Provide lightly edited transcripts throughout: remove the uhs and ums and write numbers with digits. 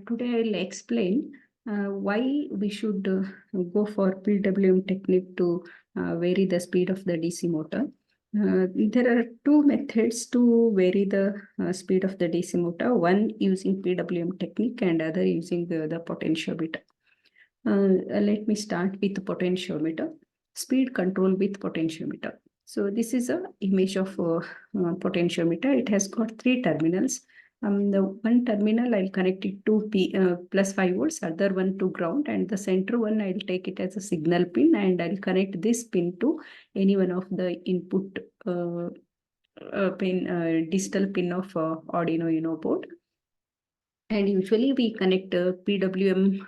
Today I'll explain why we should go for PWM technique to vary the speed of the DC motor. There are two methods to vary the speed of the DC motor, one using PWM technique and other using the potentiometer. Let me start with the potentiometer, speed control with potentiometer. So this is a image of potentiometer. It has got three terminals. The one terminal I'll connect it to plus 5 volts, other one to ground, and the center one I'll take it as a signal pin, and I'll connect this pin to any one of the input digital pin of Arduino Uno board. And usually we connect PWM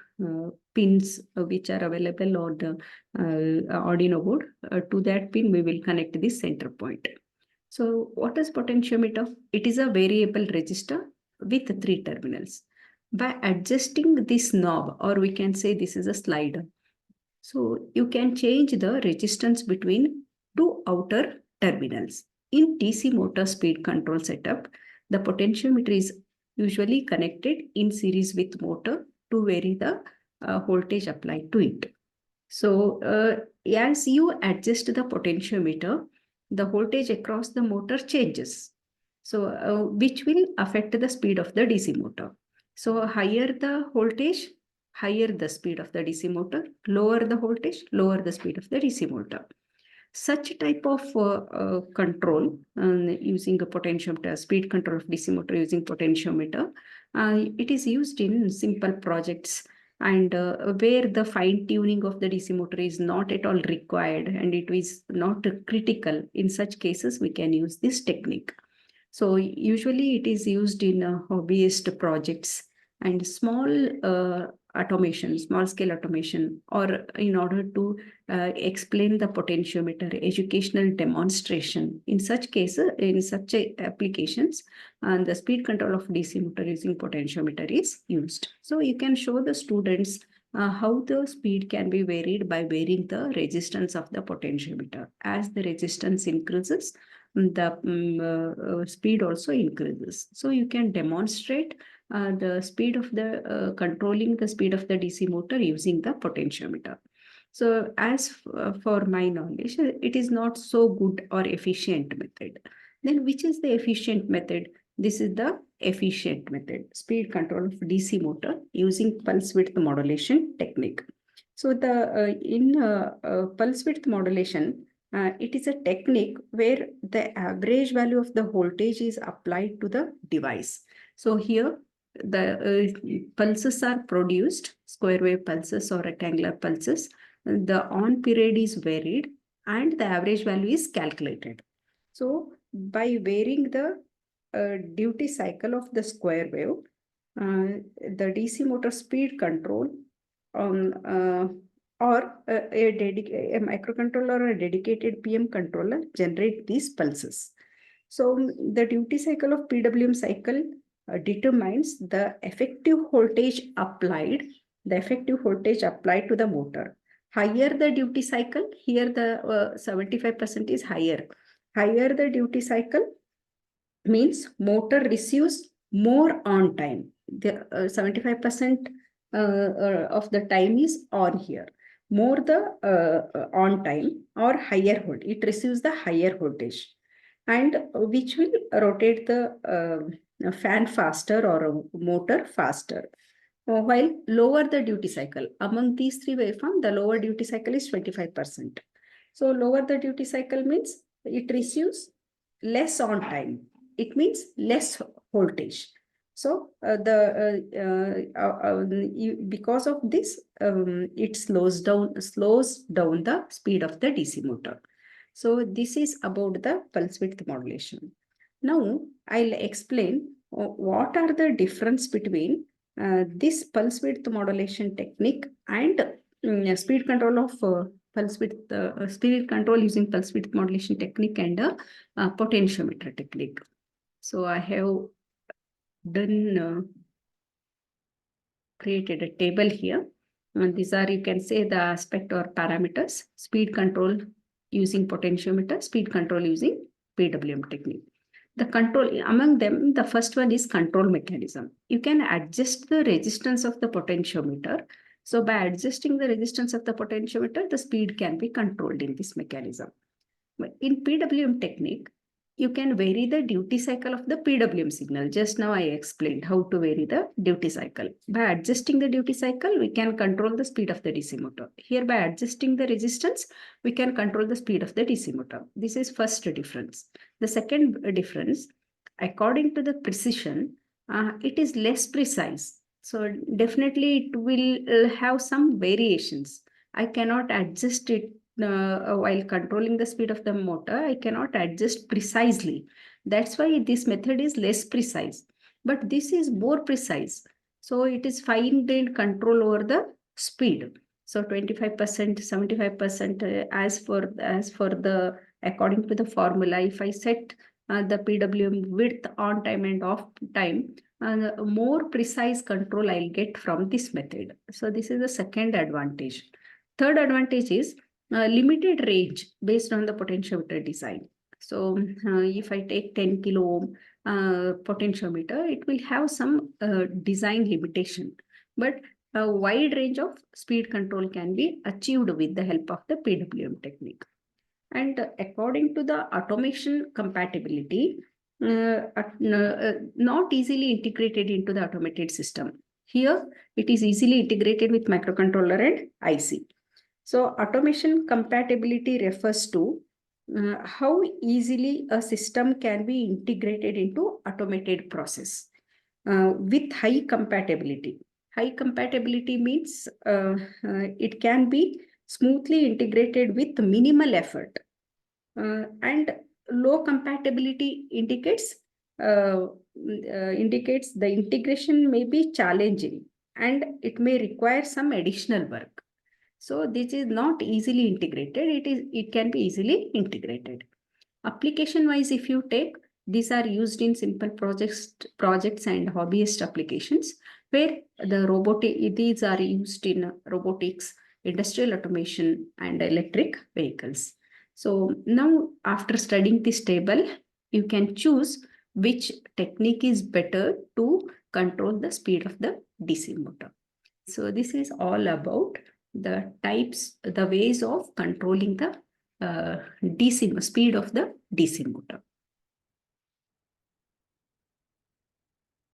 pins which are available on the Arduino board. To that pin, we will connect this center point. So what is potentiometer? It is a variable resistor with three terminals. By adjusting this knob, or we can say this is a slider, so you can change the resistance between two outer terminals. In DC motor speed control setup, the potentiometer is usually connected in series with motor to vary the voltage applied to it. So as you adjust the potentiometer, the voltage across the motor changes. So which will affect the speed of the DC motor. So higher the voltage, higher the speed of the DC motor, lower the voltage, lower the speed of the DC motor. Such type of control using a potentiometer, speed control of DC motor using potentiometer, it is used in simple projects and where the fine tuning of the DC motor is not at all required and it is not critical. In such cases, we can use this technique. So usually it is used in hobbyist projects and small automation, small scale automation, or in order to explain the potentiometer, educational demonstration. In such cases, in such applications, the speed control of DC motor using potentiometer is used. So you can show the students how the speed can be varied by varying the resistance of the potentiometer. As the resistance increases, the speed also increases. So you can demonstrate the speed of the controlling the speed of the DC motor using the potentiometer. So as for my knowledge, it is not so good or efficient method. Then which is the efficient method? This is the efficient method, speed control of DC motor using pulse width modulation technique. So the in pulse width modulation, it is a technique where the average value of the voltage is applied to the device. So here the pulses are produced, square wave pulses or rectangular pulses. The on period is varied and the average value is calculated. So by varying the duty cycle of the square wave, the DC motor speed control on or a microcontroller or a dedicated PM controller generate these pulses. So the duty cycle of PWM cycle determines the effective voltage applied, to the motor. Higher the duty cycle, here the 75% is higher. Higher the duty cycle means motor receives more on time. The 75% of the time is on here. More the on time or higher voltage, it receives the higher voltage, and which will rotate the fan faster or a motor faster. While lower the duty cycle, among these three waveforms, the lower duty cycle is 25%. So lower the duty cycle means it receives less on time. It means less voltage. So because of this, it slows down the speed of the DC motor. So this is about the pulse width modulation. Now I'll explain what are the difference between this pulse width modulation technique and speed control of pulse width, speed control using pulse width modulation technique and potentiometer technique. So I have done created a table here. And these are, you can say, the aspect or parameters: speed control using potentiometer, speed control using PWM technique. The control among them, the first one is control mechanism. You can adjust the resistance of the potentiometer. So by adjusting the resistance of the potentiometer, the speed can be controlled in this mechanism. In PWM technique, you can vary the duty cycle of the PWM signal. Just now I explained how to vary the duty cycle. By adjusting the duty cycle, we can control the speed of the DC motor. Here by adjusting the resistance, we can control the speed of the DC motor. This is first difference. The second difference, according to the precision, it is less precise. So definitely it will have some variations. I cannot adjust it while controlling the speed of the motor. I cannot adjust precisely. That's why this method is less precise. But this is more precise. So it is fine-grained control over the speed. So 25%, 75% as for the according to the formula, if I set the PWM width on time and off time, more precise control I'll get from this method. So this is the second advantage. Third advantage is limited range based on the potentiometer design. So if I take 10 kilo ohm potentiometer, it will have some design limitation, but a wide range of speed control can be achieved with the help of the PWM technique. And according to the automation compatibility, not easily integrated into the automated system. Here, it is easily integrated with microcontroller and IC. So automation compatibility refers to how easily a system can be integrated into automated process with high compatibility. High compatibility means it can be smoothly integrated with minimal effort. And low compatibility indicates the integration may be challenging and it may require some additional work. So this is not easily integrated. It can be easily integrated. Application wise, if you take, these are used in simple projects and hobbyist applications where these are used in robotics, industrial automation, and electric vehicles. So now after studying this table, you can choose which technique is better to control the speed of the DC motor. So this is all about the ways of controlling the DC speed of the DC motor.